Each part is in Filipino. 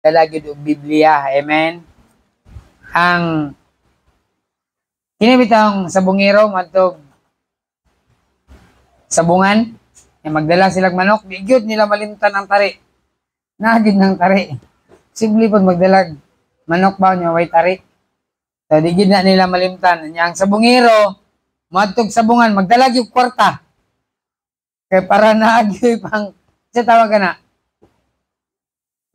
magdala gyud og Biblia. Amen. Ang kinibitang sabungero madtog sabungan, magdala silang manok, di gyud nila malimtan ang tari. Nagid ng tari. Simple pag magdalag manok ba niya way tari. So di gyud na nila malimtan. Yang sabungero madtog sabungan, magdala gyud kwarta. Kay para naagyoy pang sa tawag kana.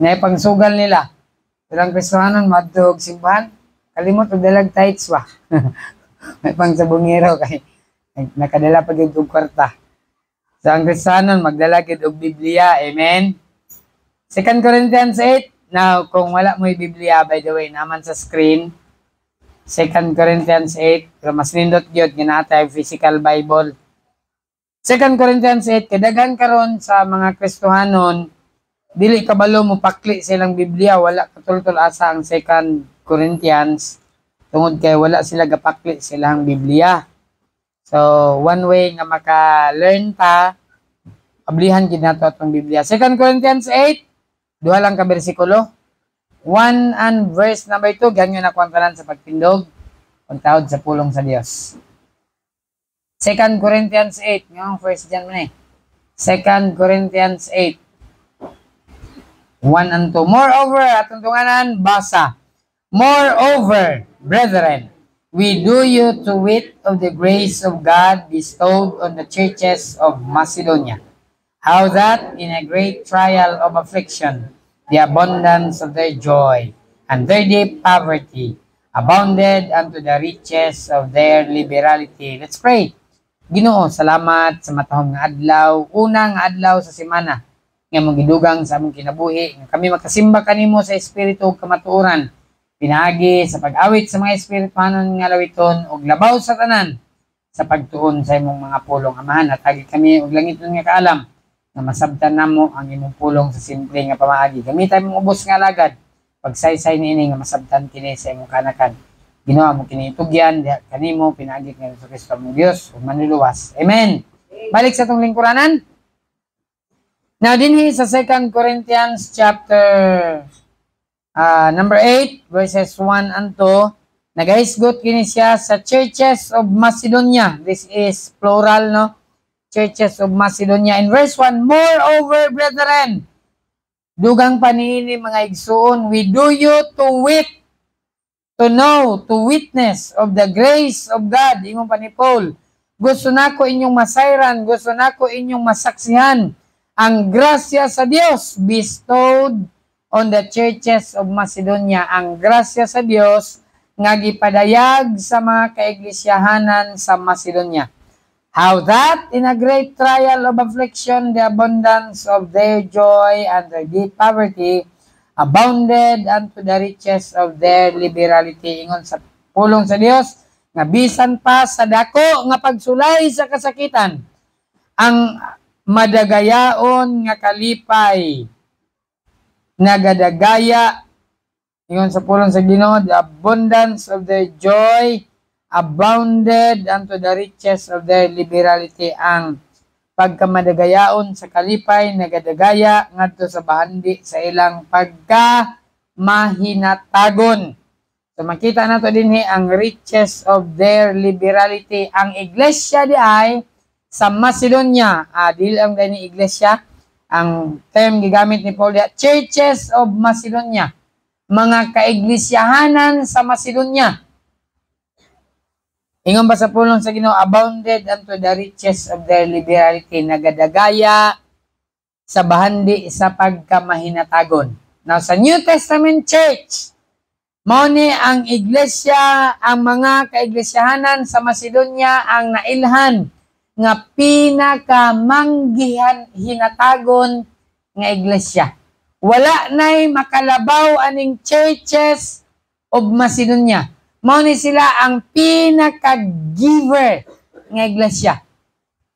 Nay pangsugal nila. Ilang Kristohanon madtog simbahan, kalimot og dalag tithes ba. May pang sabungero kay nakadala pa gyud og kwarta. So ang Kristohanon magdala gyud og Biblia. Amen. 2 Corinthians 8. Now, kung wala mo'y Biblia, by the way, naman sa screen, 2 Corinthians 8, pero mas nindot gyud ginatay physical Bible. 2 Corinthians 8, kadaghan karon sa mga Kristohanon, dili kabalo mo pakli silang Biblia, wala katultol asa ang 2 Corinthians, tungod kay wala sila gapakli silang Biblia. So, one way nga maka-learn ta, ablihan gid nato atong Biblia. 2 Corinthians 8, duha lang ka bersikulo. 1 and verse number 2, ganyan ako ang tanan sa pagtindog, pagtawad sa pulong sa Dios. 2 Corinthians 8, ngayong first dyan mo na eh. 2 Corinthians 8, 1 and 2. Moreover, atong tunganan, basa. Moreover, brethren, we do you to wit of the grace of God bestowed on the churches of Macedonia. How that in a great trial of affliction, the abundance of their joy and their deep poverty abounded unto the riches of their liberality. Let's pray. Ginoo, salamat sa matahong nga adlaw, unang adlaw sa semana, nga mong gidugang sa among kinabuhi, nga kami makasimba kanimo sa espiritu ug kamatuoran, pinagi sa pag-awit sa mga espirituhanon nga lawiton ug labaw sa tanan sa pagtuon sa imong mga pulong. Amahan, natagi kami og langiton nga kaalam, nga masabtan namo ang imong pulong sa simple nga pamaagi. Gamitan mong ubos nga alagad, pagsaysay niini nga masabtan kini sa imong kanakan. Ginawa mo kini itugyan, kanimo pinaagi nga sa Kristo mong Dios ug manluluwas. Amen. Balik sa tong lingkuranan. Now dinhi sa 2 Corinthians chapter number 8 verses 1 and 2, nagahisgot kini siya sa churches of Macedonia. This is plural, no? Churches of Macedonia. In verse 1, moreover, brethren, dugang panini mga igsuon, we do you to wit, to know, to witness of the grace of God. Ingong pa ni Paul, gusto nako inyong masayran, gusto nako inyong masaksihan ang grasya sa Dios bestowed on the churches of Macedonia. Ang grasya sa Dios nga gipadayag sa mga kaiglesiyahanan sa Macedonia. How that in a great trial of affliction, the abundance of their joy and their deep poverty abounded unto the riches of their liberality. Ingon sa pulong sa Dios, nga bisan pa sa dako nga pagsulay sa kasakitan, ang madagayaon nga kalipay, nagadagaya, ingon sa pulong sa Ginoo, the abundance of their joy abounded unto the riches of their liberality. Ang pagkamadagayaon sa kalipay, nagadagaya ngadto sa bahandi sa ilang pagkamahinatagon. So makita nato dinhi ang riches of their liberality. Ang iglesia di ay sa Macedonia, dili ang dini iglesia, ang term gigamit ni Paul diha, churches of Macedonia, mga kaiglesiyahanan sa Macedonia. Ingon ba sa pulong sa Ginoo, abounded unto the riches of their liberality, nagadagaya sa bahandi sa pagkamahinatagon. Now sa New Testament church, mao ni ang iglesia, ang mga kaiglesiyahanan sa Macedonia ang nailhan nga pinakamanggihan hinatagon nga iglesia. Wala na'y makalabaw aning churches of Macedonia. Mao ni sila ang pinaka-giver nga iglesia.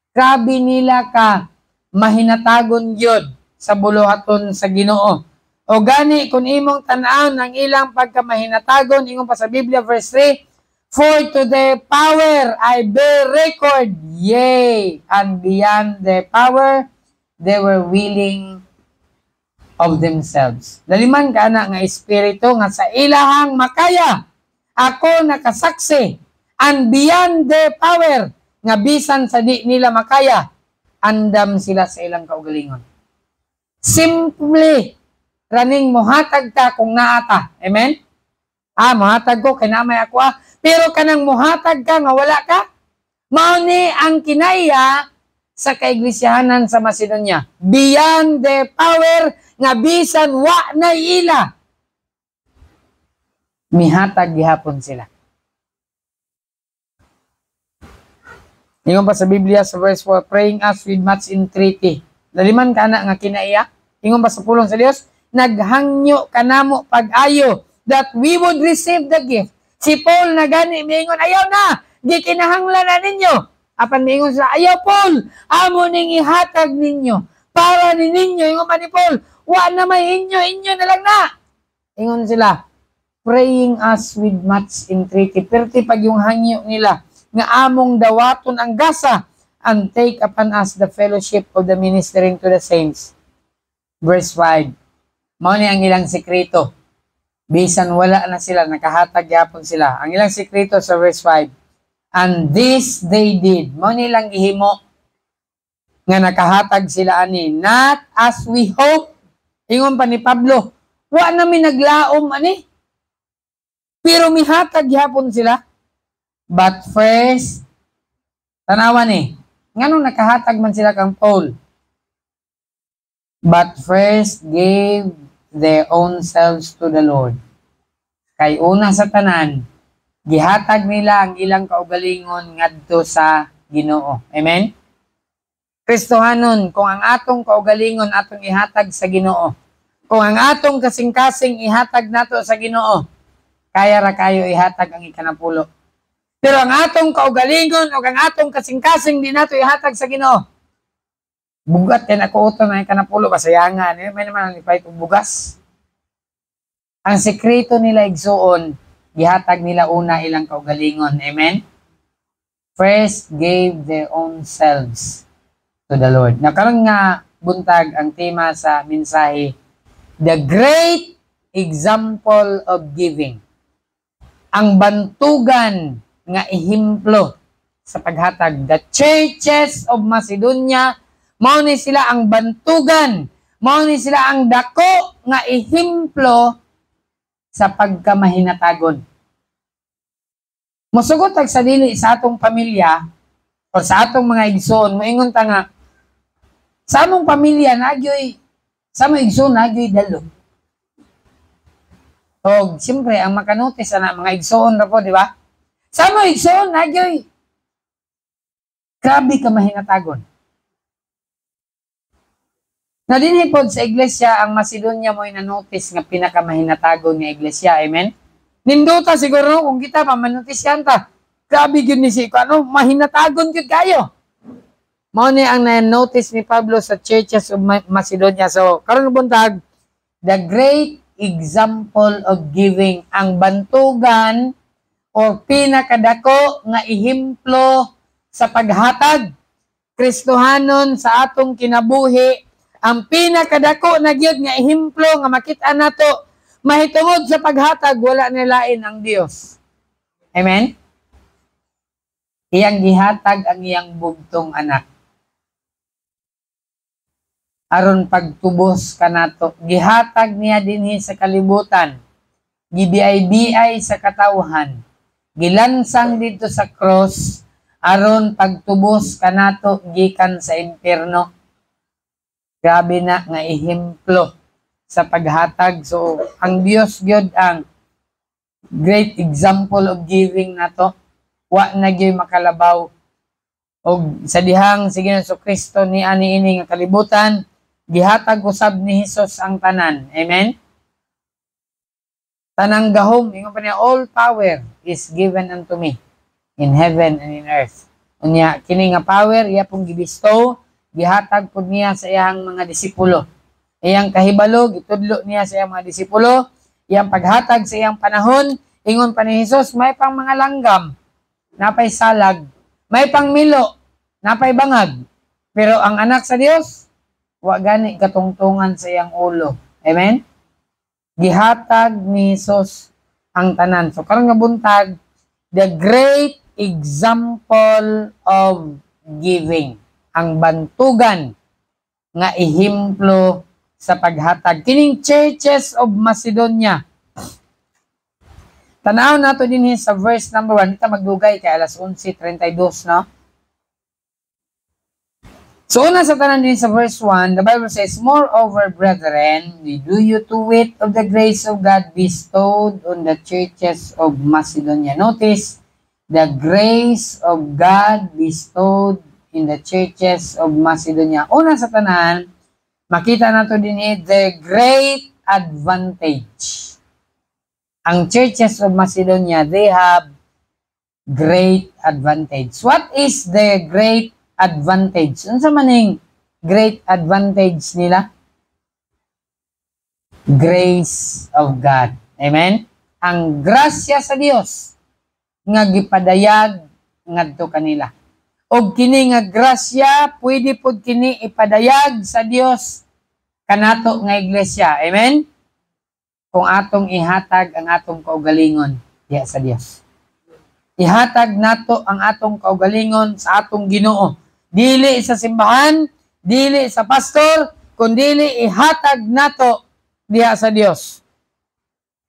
Grabe nila ka mahinatagon yun sa buluhaton sa Ginoo. O gani, kung imong tan-aon ang ilang pagkamahinatagon, ingon pa sa Biblia, verse 3, for to their power I bear record, yea, and beyond their power, they were willing of themselves. Daliman ka na nga espiritu nga sa ilahang makaya. Ako nakasaksi and beyond their power nga bisan sa di nila makaya, andam sila sa ilang kaugalingon. Simply raning muhatag ta kung naata. Amen? Muhatag ko kay namay ako pero kanang muhatag ka nga wala ka, mao ni ang kinaya sa kaiglesiyahanan sa Macedonia. Beyond their power nga bisan wa na ila. Mihatag gihapon sila. Ingon pa sa Biblia sa verse 4, praying us with much entreaty. Daliman ka na nga kinaiya. Ingon pa sa pulong sa Dios, naghangyo kanamo pag-ayo that we would receive the gift. Si Paul na gani, miingon, ayaw na, di kinahanglan na ninyo. Apan miingon sila, ayaw Paul, amo ning ihatag ninyo. Para ni ninyo, ingon pa ni Paul, wa na may inyo na lang na. Ingon sila, praying us with much entreaty. Perti pag yung hangyo nila, nga among dawaton ang gasa, and take upon us the fellowship of the ministering to the saints. Verse 5, mao ni ang ilang sekreto. Bisan wala na sila, nakahatag yapon sila. Ang ilang sekreto sa verse 5. And this they did. Mao nilang gihimo nga nakahatag sila ani. Not as we hope. Ingon pa ni Pablo, wa namin naglaom ani. Pero mihatag yapon sila. But first, tanawan nganong nakahatag man sila kang Paul? But first gave their own selves to the Lord. Kay una sa tanan, gihatag nila ang ilang kaugalingon ngadto sa Ginoo. Amen? Kristohanon, kung ang atong kaugalingon atong ihatag sa Ginoo, kung ang atong kasing-kasing ihatag nato sa Ginoo, kaya ra kayo ihatag ang ikanapulo. Pero ang atong kaugalingon o ang atong kasing-kasing di nato ihatag sa Ginoo, bugat yan ako uto na ikanapulo, kasayangan. May naman ang ipay kong bugas. Ang sekreto nila igsuon, gihatag nila una ilang kaugalingon. Amen? First gave their own selves to the Lord. Nakaroon nga buntag ang tema sa mensahe, the great example of giving. Ang bantugan nga ehemplo sa paghatag. The churches of Macedonia, mao ni sila ang bantugan, mao ni sila ang dako nga ehemplo sa pagkamahinatagon. Musugot sa dili sa atong pamilya o sa atong mga igsoon, moingon ta nga sa among pamilya nagyoy sa among igsoon nagyoy dalo. O siyempre ang makanotis na mga igsoon ra po, di ba? Sa among igsoon nagyoy grabe ka mahinatagon. Na dinhi pod sa iglesia ang Macedonia mo na-notice nga pinakamahinatagon nga iglesia. Amen? Ninduta siguro kung kita mamanotisyan ta. Grabe gyud ni si ano, mahinatagon gyud kayo. Mao ni ang na-notice ni Pablo sa churches of Macedonia. So, karon buntag, the great example of giving, ang bantugan o pinakadako nga ehemplo sa paghatag. Kristohanon sa atong kinabuhi, ang pinakadako na gyud nga ehemplo nga makita nato mahitungod sa paghatag, wala nilain ang Dios. Amen? Iyang gihatag ang iyang bugtong anak. Aron pagtubos kanato, gihatag niya dinhi sa kalibutan. Gibiay-biay sa katawhan. Gilansang dito sa cross aron pagtubos kanato gikan sa impierno. Grabe na nga ehemplo sa paghatag. So, ang Dios gyud ang great example of giving nato. Wa na gyud makalabaw. Og sa dihang sige so Kristo ni ani ini nga kalibutan, gihatag usab ni Hesus ang tanan. Amen. Tanang gahom, ingon pa niya, all power is given unto me in heaven and in earth. Unya kini nga power iya pong gibisto, gihatag pud niya sa iyang mga disipulo. Iyang kahibalo gitudlo niya sa iyang mga disipulo, iyang paghatag sa iyang panahon, ingon pa ni Hesus, may pang mga langgam, napay salag, may pang milo, napay bangag. Pero ang anak sa Dios, wa gani katungtungan sa iyang ulo. Amen? Gihatag ni Jesus ang tanan. So karon nga buntag, the great example of giving. Ang bantugan nga ihimplo sa paghatag. Kining churches of Macedonia. Tanaw nato din sa verse number 1. Ito magdugay kay alas 11:32, no? So, una sa tanan din sa verse 1, the Bible says, moreover, brethren, we do you to wit of the grace of God bestowed on the churches of Macedonia. Notice, the grace of God bestowed in the churches of Macedonia. Una sa tanan, makita nato din the great advantage. Ang churches of Macedonia, they have great advantage. What is the great advantage? Unsa maning great advantage nila? Grace of God. Amen? Ang grasya sa Dios nga gipadayag ngadto kanila. Og kini nga grasya pwede pud kini ipadayag sa Dios kanato nga iglesia. Amen? Kung atong ihatag ang atong kaugalingon diha sa Dios. Ihatag nato ang atong kaugalingon sa atong Ginoo. Dili sa simbahan, dili sa pastor, kundi ihatag nato diha sa Dios.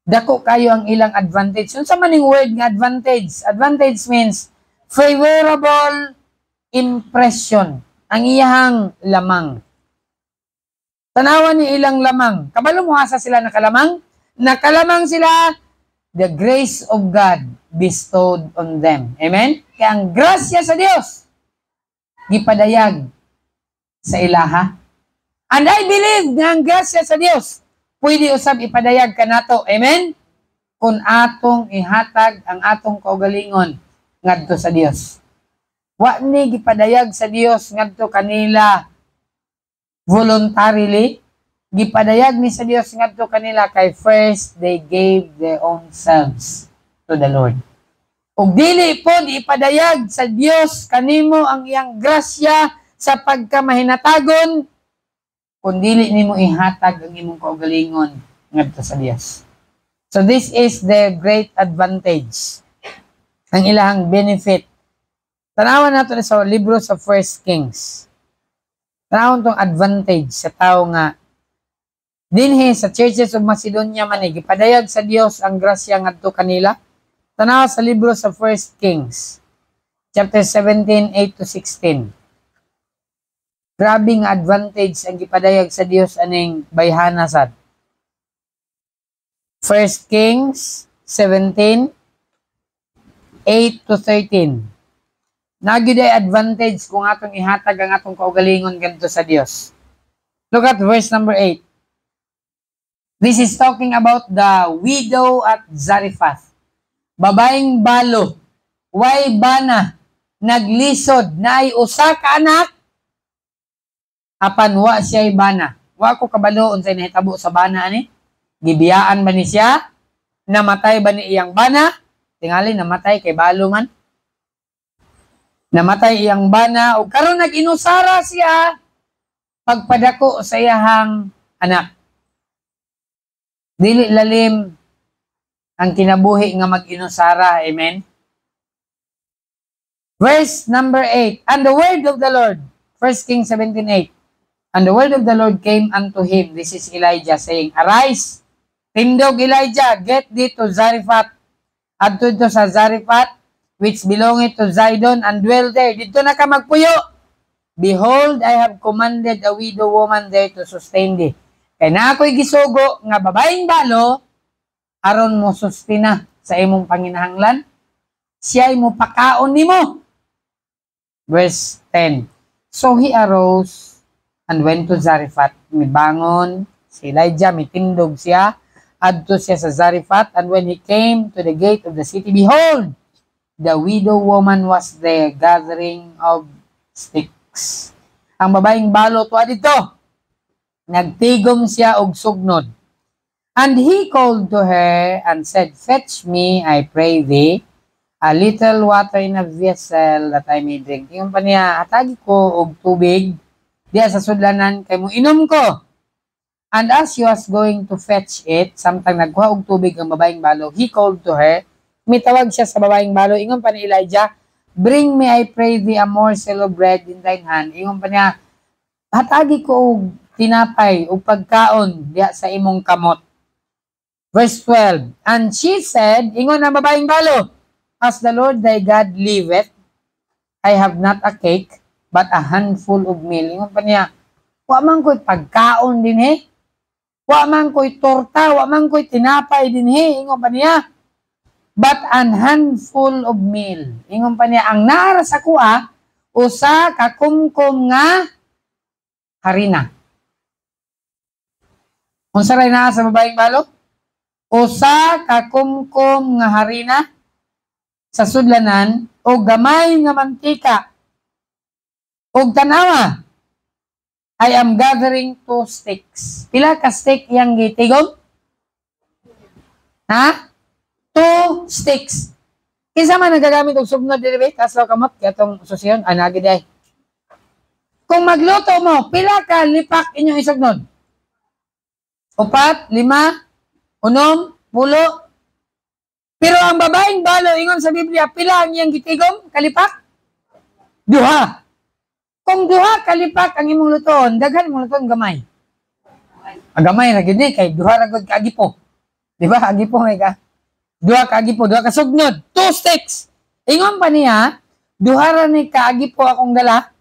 Dako kayo ang ilang advantage. Unsa man ning word nga advantage? Advantage means favorable impression. Ang iyahang lamang. Tanawan ni ilang lamang. Kabalo mo asa sila nakalamang? Nakalamang sila the grace of God bestowed on them. Amen? Kaya ang grasya sa Dios gipadayag sa ilaha. And I believe nga ang grasya sa Dios pwede usab ipadayag kanato. Amen? Kung atong ihatag ang atong kaugalingon ngadto sa Dios. Wa ni gipadayag sa Dios ngadto kanila voluntarily. Gipadayag ni sa Dios ngadto kanila kay first they gave their own selves to the Lord. Ug dili pod ipadayag sa Dios kanimo ang iyang grasya sa pagkamahinatagon kun dili nimo ihatag ang imong kaugalingon ngadto sa Dios. So this is the great advantage. Ang ilahang benefit. Tanawan nato sa libro sa First Kings. Tanawon tong advantage sa tao nga dinhi sa churches of Macedonia man gipadayag sa Dios ang grasya ngadto kanila. Tanaw sa libro sa First Kings, chapter 17, 8-16. Grabe nga advantage ang gipadayag sa Dios aning bayhana sad. First Kings 17, 8-13. Nagyuday advantage kung atong ihatag ang atong kaugalingon ganito sa Dios. Look at verse number 8. This is talking about the widow at Zarephath. Babaeng balo, way bana, naglisod, na ay usa ka anak, apan wa siya'y bana. Wa ko kabaloon sa nahitabo sa bana ani. Gibiyaan ba ni siya? Namatay ba ni iyang bana? Tingali namatay kay balo man. Namatay iyang bana o karon nag-inusara siya pagpadako sa iyahang anak. Dili lalim ang kinabuhi nga mag-inusara. Amen? Verse number 8. And the word of the Lord, 1 Kings 17:8. And the word of the Lord came unto him. This is Elijah saying, arise, tindog Elijah, get thee to Zarephath. Adto ito sa Zarephath, which belongeth to Zidon, and dwell there. Dito na ka magpuyo. Behold, I have commanded a widow woman there to sustain thee. Kaya na ako'y gisugo nga babaeng balo, aron mo sustina sa imong panginahanglan, siya'y mo pakaon nimo. Verse 10. So he arose and went to Zarephath. Mibangon si Elijah, mitindog siya, adto siya sa Zarephath, and when he came to the gate of the city, behold, the widow woman was there gathering of sticks. Ang babaeng balo tuwa dito, nagtigom siya og sugnod. And he called to her and said, fetch me, I pray thee, a little water in a vessel that I may drink. Yung pa niya, atagi ko og tubig diya sa sudlanan kay mo inom ko. And as he was going to fetch it, samtang nagkuha og tubig ang babaeng balo, he called to her. Mitawag siya sa babaeng balo. Ingon pa ni Elijah, bring me, I pray thee, a morsel of bread in thine hand. Ingon pa niya, hatagi ko og tinapay o pagkaon diya sa imong kamot. Verse 12, and she said, ingon ang babaeng balo, as the Lord thy God liveth, I have not a cake, but a handful of meal. Ingon pa niya, wa man ko'y pagkaon din he. Wa man ko'y torta, wa man ko'y tinapay din he. Ingon pa niya, but an handful of meal. Ingon pa niya, ang naara sa kuha, usa ka kumkum nga harina. Unsa ray naa sa babaeng balo? Usa ka kumkum nga harina sa sudlanan o gamay nga mantika. Og tanawa, I am gathering 2 sticks. Pila ka stick yang gitigom? Ha? 2 sticks. Kinsa man nagagamit og sugnod dili kaslaw kamot katong susyon anagi day. Kung magluto mo, pila ka lipak inyong isugnod? 4, 5, 6, 10. Pero ang babaeng balo, ingon sa Biblia, pila ang iyang gitigom? Kalipak? 2. Kung 2 kalipak ang imong lutoon, daghan imong lutoon gamay. Ang gamay ra gid ni kay 2 ra gud ka agipo. Di ba? Agipo may ka. 2 ka agipo, 2 ka sugnod, 2 sticks. Ingon pa niya, 2 ra ni ka agipo akong dala.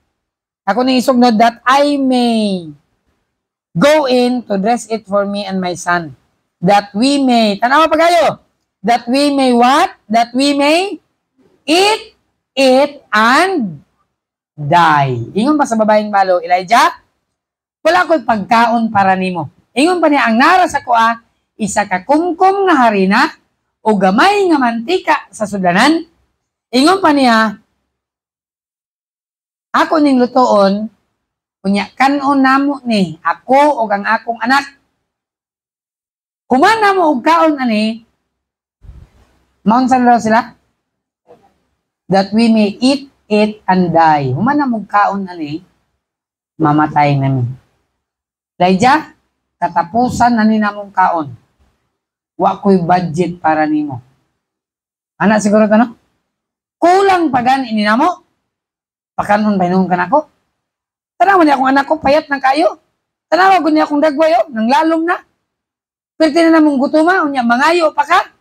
Ako ning isugnod that I may go in to dress it for me and my son. That we may, tanawa pa kayo, that we may what? That we may eat it and die. Ingon pa sa babaeng balo, Elijah, wala ko'y pagkaon para nimo. Ingon pa niya, ang nara sa kuha, isa ka kumkum nga harina o gamay nga mantika sa sudlanan. Ingon pa niya, ako ning lutoon, kunya kanon namo ni, ako o ang akong anak. Human namo og kaon ani, maun sa daw sila? That we may eat it and die. Human namo og kaon ani, mamatay namin. Elijah, katapusan na ni namong kaon. Wa ko'y budget para nimo. Anak siguro to no? Kulang pagan ini namo. Pakanon ba nung kanako? Tanawa niya akong anak ko, payat na kayo. Tanawa ko niya akong dagwayo, nang lalom na. Pero na namong gutuma, unya, mangayo pa ka.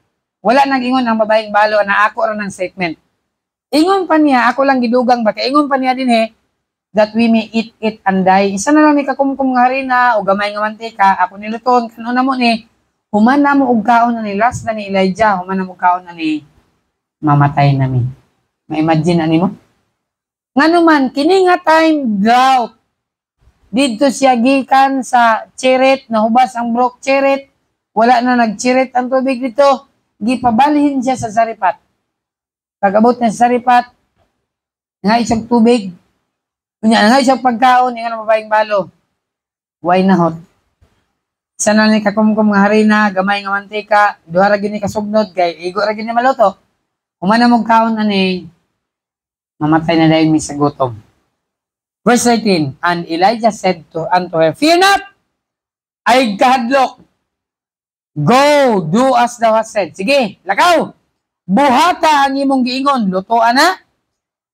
Wala nang ingon ang babaeng balo na ako rin ng statement. Ingon pa niya, ako lang gidugang baka. Ingon pa niya din that we may eat it and die. Isa na lang ni kakumkum nga harina o gamay nga mantika. Ako niluton, kanon na mo ni, human na mo og kaon na ni, last na ni Elijah, human na mo kaon na ni, mamatay namin. Ma-imagine ani mo? Ngano man, kini nga time drought. Dito siya gikan sa Cheret, nahubas ang brook Cheret. Wala na nag-Cheret ang tubig dito. Gipabalhin siya sa Saripat. Pag-abot niya sa Saripat, nga isang tubig. Nga isang pagkaon, nga babaeng balo. Why not? Isa na ni kakumkum nga harina, gamay nga mantika, 2 ra gini kasugnod, kay igo ra gini maluto. Humana mong kaon ani, mamatay na dahil may sa gutom. Verse 18, and Elijah said unto her, fear not, ay kahadlok. Go, do as thou hast said. Sige, lakaw. Buhata ang imong giingon, lutoan na.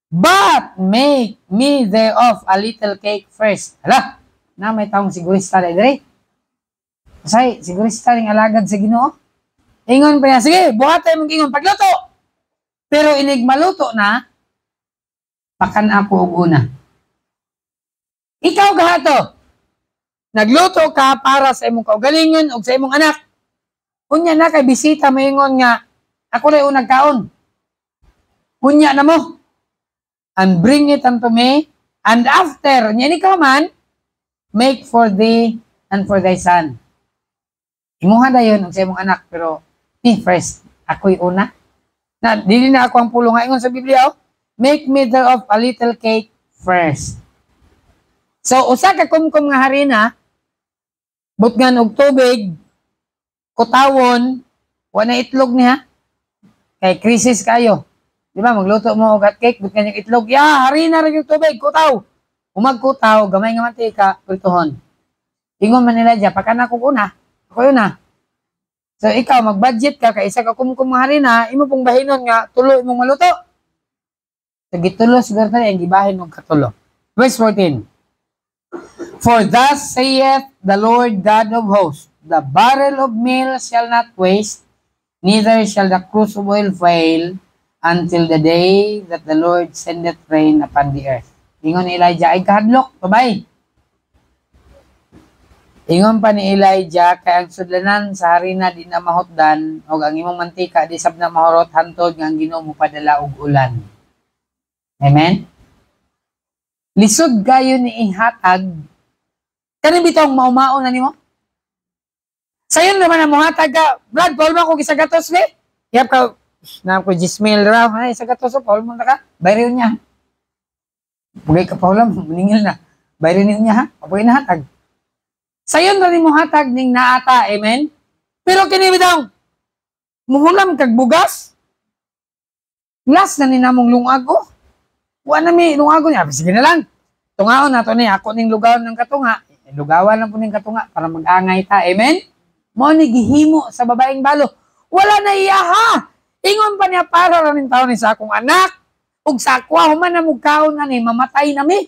But make me thereof a little cake first. Hala, na may taong sigurista na dire. Kasi sigurista ring alagad sa Ginoo. Ingon pa niya, sige, buhata imong giingon, pagluto. Pero inig maluto na, pakan ako og una. Ikaw gahato, nagluto ka para sa imong kaugalingon o sa imong anak. Unya na kay bisita maingon nga, ako rin unang kaon. Unya na mo. And bring it unto me. And after, niya ikaw man, make for thee and for thy son. Imuha na yun og sa imong anak. Pero, first, ako'y una. Na, dili na ako ang pulong. Ingon sa Biblia, make me thereof a little cake first. So, usa ka kumkum nga harina, butngan og tubig, kutawon, wala itlog niya. Kay krisis kayo. Di ba, magluto mo og hot cake, butngan yung itlog. Harina rin yung tubig, kutaw. Umagkutaw, gamay nga mantika, prituhon. Ingon man nila dyan, pagka na ako una, ako yun na. So ikaw, mag-budget ka, kaisa ka kumkumahari na, imo pong bahinon nga, tulo imong maluto. So gitulo siguro na yung gibahin mong katulo. Verse 14. For thus saith the Lord God of hosts, the barrel of meal shall not waste, neither shall the cruse of oil fail, until the day that the Lord sendeth rain upon the earth. Ingon ni Elijah, ay kahadlok, babay. Ingon pa ni Elijah, kay ang sudlanan sa harina di na mahutdan, o ang imong mantika di sab na mahurot hantod nga ang Ginoo mo padala og ulan. Amen? Lisod kayo ni ihatag, kani bitong maumaon na nimo? Sayon naman ang muhatag ka, Brad, Paul mo ko gisagatos be? Yap ka, na ko Gismail raw, ay sagatos o Paul mo na ka, bayrin niya. Pugay ka Paul, maningil na, bayrin niya ha, pagay na hatag. Sayon na rin mo hatag ning naata, amen? Pero kini bitong, muhulam kag bugas, glass na ni namong lungago, wala na mi lungago niya, sige na lang. Tungaon na to ni, ako ning lugawan ng katunga, lugawan lang po ning katunga para mag-angay ta, amen? Mo ni gihimo sa babaeng balo, wala na iya ha! Ingon pa niya para rin taon ni sa akong anak, ug sa akwa, human na mugkaon na ni, mamatay na mi.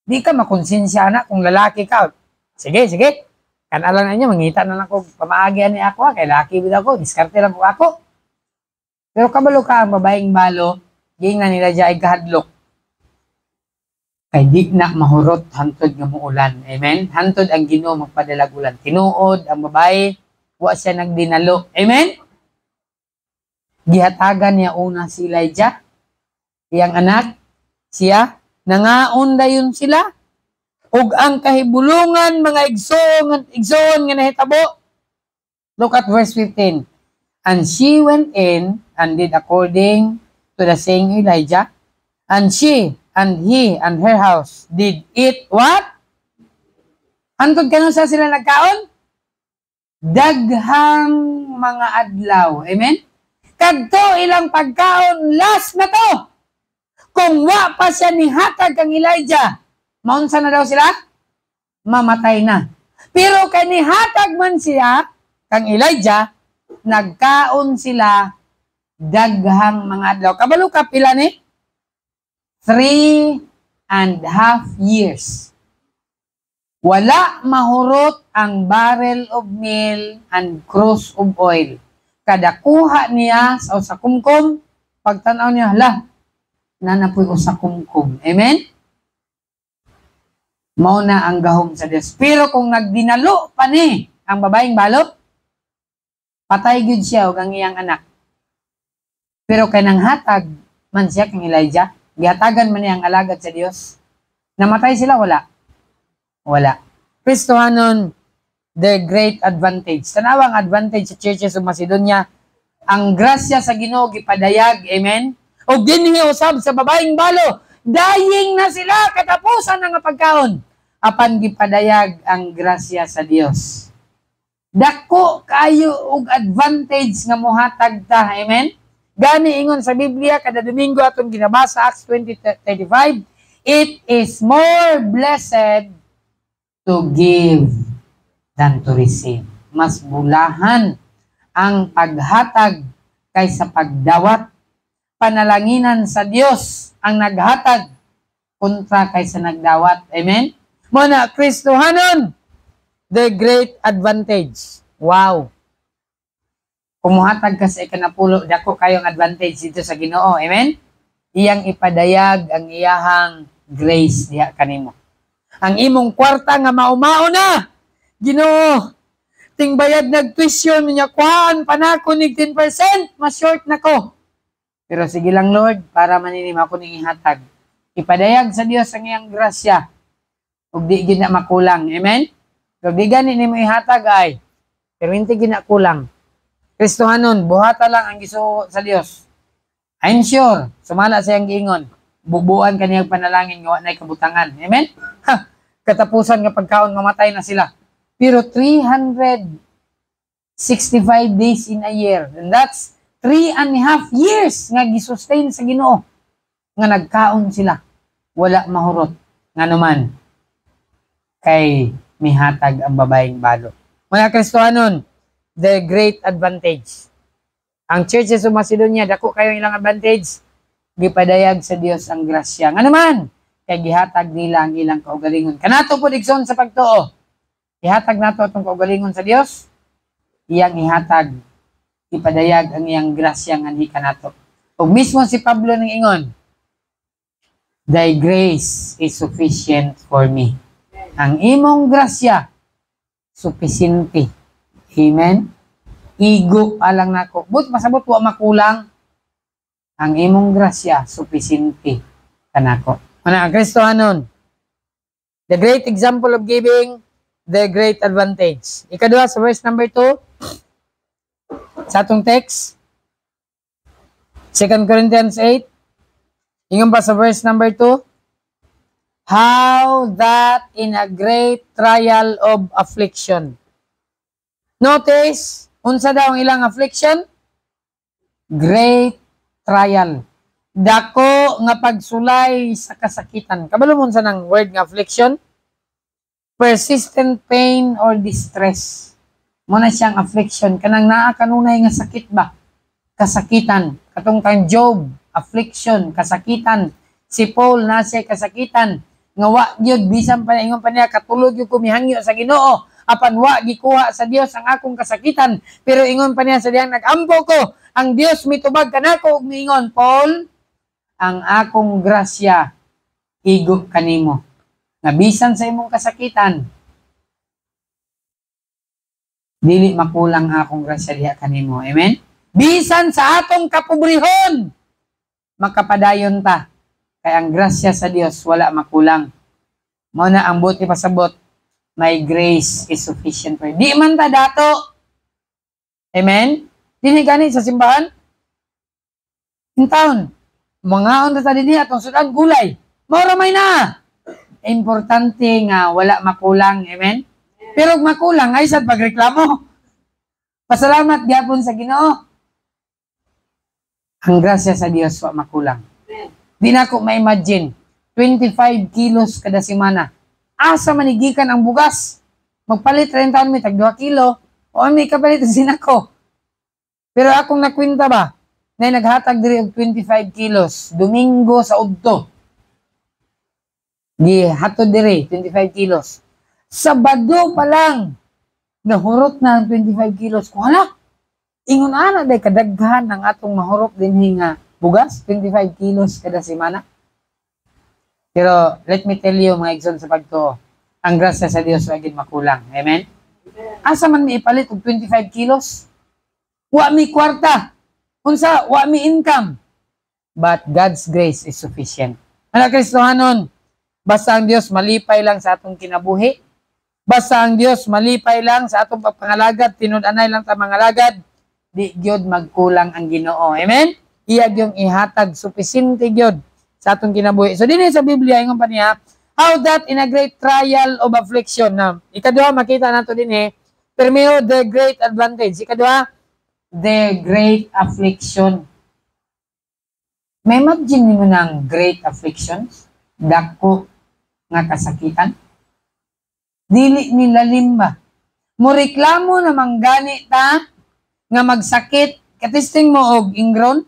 Di ka makonsensya na kung lalaki ka. Sige, sige. Kanalan na niya, mangita na lang ko pamaagyan ni ako, kay laki bida ko, diskarte lang po ako. Pero kabalo ka ang babaeng balo, ging na nila dyan ay kahadlok. Kay di na mahurot hantod nga muulan. Amen? Hantod ang Ginoo magpadalag ulan. Tinuod ang babae, wa siya nagdinalo. Amen? Gihatagan niya una si Elijah, iyang anak, siya, nangaon dayon sila, ug ang kahibulungan, mga igsoon nga nahitabo. Look at verse 15. And she went in and did according to the saying Elijah, and she, and he, and her house did eat what? Hantod kanon sa sila nagkaon? Daghang mga adlaw. Amen? Kadto ilang pagkaon, last na to. Kung wa pa siya ni hatag kang Elijah, maunsa na daw sila? Mamatay na. Pero kay ni hatag man siya kang Elijah, nagkaon sila daghang mga adlaw. Kabalo ka pila ni? 3.5 years. Wala mahurot ang barrel of meal and cruse of oil. Kada kuha niya sa usakumkum, pagtanaw niya, hala, nanapoy usakumkum. Amen? Mao na ang gahom sa Dios. Pero kung nagdinalo pa ni ang babaeng balo, patay gyud siya og ang iyang anak. Pero kay nang hatag man siya kang Elijah, gihatagan man niya ang alagad sa Dios. Namatay sila, wala. Wala. Kristohanon, the great advantage. Tanawang advantage sa churches of Macedonia, ang grasya sa Ginoo gipadayag, amen? O dinhi usab sa babaeng balo, dying na sila, katapusan na nga pagkaon. Apan gipadayag ang grasya sa Dios. Dako kayo og advantage nga mohatag ta, amen? Gani ingon sa Biblia kada Domingo atong ginabasa Acts 20:35, it is more blessed to give than to receive. Mas bulahan ang paghatag kaysa pagdawat. Panalanginan sa Dios ang naghatag kontra kaysa nagdawat. Amen? Muna, Kristohanon, the great advantage. Wow! Kumuhatag ka sa ikanapulo, dako kayong advantage dito sa Ginoo. Amen? Iyang ipadayag ang iyahang grace diha kanimo. Ang imong kwarta nga maumao na, Ginoo, ting bayad nag-tuition niya, kuhaan pa na ako nig 10%, mas short na ko. Pero sige lang Lord, para maninim ako ning ihatag. Ipadayag sa Dios ang iyang grasya, ug di gid na makulang. Amen? Kung di gani nimo ihatag ay, pero hindi gid na kulang. Kristohanon, buhata lang ang gisuo sa Dios. I'm sure, sumala sa iyang giingon, bubuan kaniyang panalangin nga wa nay kabutangan. Amen? Ha, katapusan nga pagkaon mamatay na sila. Pero 365 days in a year. And that's 3.5 years nga gisustain sa Ginoo. Nga nagkaon sila. Wala mahurot. Nga naman. Kay mihatag ang babaeng balo. Mga Kristohanon, the great advantage. Ang churches sa Macedonia, dako kayo ilang advantage. Gipadayag sa Dios ang grasya. Nga naman, kay gihatag nila ang ilang kaugalingon. Kanato po digson sa pagtuo. Ihatag nato atong kaugalingon sa Dios. Iyang ihatag, ipadayag ang iyang grasya nga ni kanato. O mismo si Pablo ning ingon, thy grace is sufficient for me. Ang imong grasya, supisente. Amen? Igo alang nako. But masabot wa makulang. Ang imong grasya, supisente kanako. Ano ang Kristohanon? The great example of giving, the great advantage. Ikaduha sa verse number 2, sa atong text, 2 Corinthians 8, ingon pa sa verse number 2, how that in a great trial of affliction. Notice, unsa daw ang ilang affliction? Great trial. Dako nga pagsulay sa kasakitan. Kabalo mo sa nang word nga affliction? Persistent pain or distress. Muna siyang affliction. Kanang naa kanunay nga sakit ba? Kasakitan. Katong kang Job, affliction, kasakitan. Si Paul na siya kasakitan. Nga wa gyud bisan pa ingon pa niya katulog yung kumihangyo sa Ginoo. Apan wa gikuha sa Dios ang akong kasakitan. Pero ingon pa niya sa diyang nagampo ko. Ang Dios mitubag kanako ug miingon, Paul, ang akong grasya igo kanimo. Nga bisan sa imong kasakitan, dili makulang akong grasya diha kanimo. Amen? Bisan sa atong kapobrehon, makapadayon ta. Kaya ang grasya sa Dios wala makulang. Mao na ang buti pasabot, my grace is sufficient for you. Di man ta dato. Amen? Dili gani sa simbahan. In town, mga on ta dinhi atong sudan gulay. Mao may na. Importante nga wala makulang. Amen? Pero makulang ay sad pagreklamo. Pasalamat gyapon sa Ginoo. Ang grasya sa Dios wa makulang. Di na ko ma-imagine 25 kilos kada semana. Asa manigikan ang bugas? Magpalit rin taon may tag 2 kilo. O may kapalit sin ako. Pero akong nakwinta ba? Na naghatag diri og 25 kilos. Domingo sa Udto. Di hatod diri 25 kilos. Sabado pa lang. Nahurot na ang 25 kilos. Kung hala, ingon ana day kadaghan ang atong mahurot dinhi nga bugas, 25 kilos kada semana. Pero let me tell you mga igsoon sa pagtuo, ang grasya sa Dios wa gid makulang. Amen? Asa man mi ipalit og 25 kilos? Wa mi kwarta. Unsa, wa mi income. But God's grace is sufficient. Ano Kristohanon? Basta ang Dios malipay lang sa atong kinabuhi. Basta ang Dios malipay lang sa atong pagpangalagad, tinud-anay lang sa mga lagad, di gyud magkulang ang Ginoo. Amen? Iya yung ihatag sufficiente gyud sa atong kinabuhi. So dinhi sa Biblia ingon pa niya, how that in a great trial of affliction. Now, ikaduha makita nato dinhi, primero the great advantage. Ikaduha, the great affliction. May imagine mo ng great afflictions? Dako nga kasakitan? Dili nila limba. Mureklamo na manggani ta nga magsakit. Katisting mo og ingron.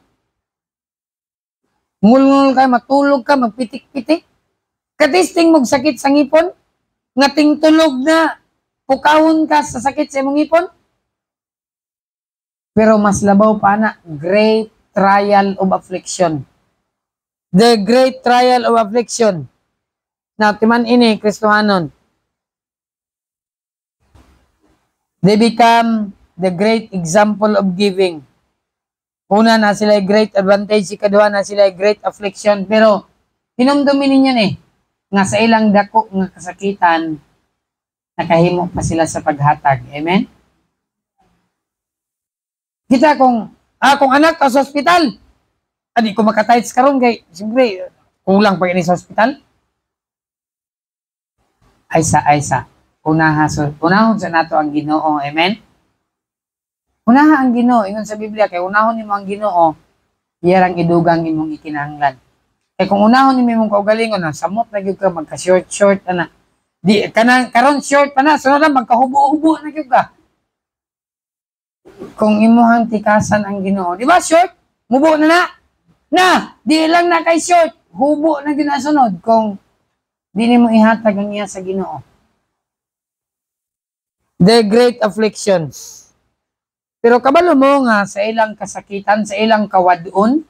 Ngulngul ka, matulog ka, magpitik-pitik. Katisting mo sakit sa ngipon. Nga tingtulog na pukawon ka sa sakit sa imong ngipon. Pero mas labaw pa na, great trial of affliction. The great trial of affliction. Now, timan ini, Kristohanon. They become the great example of giving. Una na sila great advantage, ikaduha na sila great affliction. Pero, hinumdumin ninyo nga sa ilang dako nga kasakitan, nakahimo pa sila sa paghatag. Amen? Kita kung akong anak sa hospital, adi ko makatights karon kay siyempre kulang pa ini sa hospital. Aysa. Unahon sa nato ang Ginoo. Amen? Unaha ang Ginoo. Ingon sa Biblia, kay unahon nimo ang Ginoo, iyarang idugang imong ikinahanglan. Kay kung unahon nimo imong kaugalingon, samot na gyud ka magka-short, ana. Di kanang karon short pa na, sunod lang magkahubo-hubo na gyud ka. Kung imuhang tikasan ang Ginoo, di ba short? Mubo na na. Na, di lang na kay short, hubo na gyud na sunod kung di nimo ihatag ang iya sa Ginoo. The great afflictions. Pero kabalo mo nga sa ilang kasakitan, sa ilang kawadon,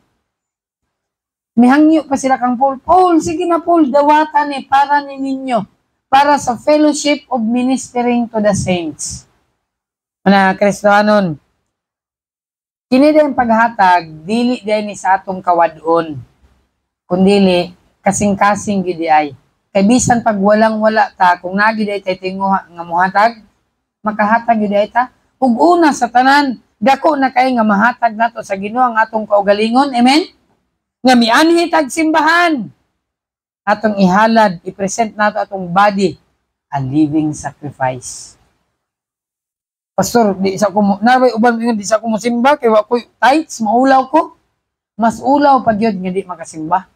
mihangyo pa sila kang Paul. Paul, sige na Paul, dawatan para ni ninyo, para sa fellowship of ministering to the saints. Mga Kristohanon, kini din paghatag, dili din ni sa atong kawadon, kundili, kasing-kasing gidi ay. Kay bisan pag walang-wala ta, kung nagi day tay tinguha nga muhatag, makahatag gidi ay ta. Ug una sa tanan, dako na kay nga mahatag nato sa Ginoo ang atong kaugalingon. Amen? Nga mianhi tag simbahan. Atong ihalad, i-present nato atong body, a living sacrifice. Pastor, di sa ko naway uban nga di sa ko mosimba kay wa ko tights, maulaw ko. Mas ulaw pa gyud nga di makasimba.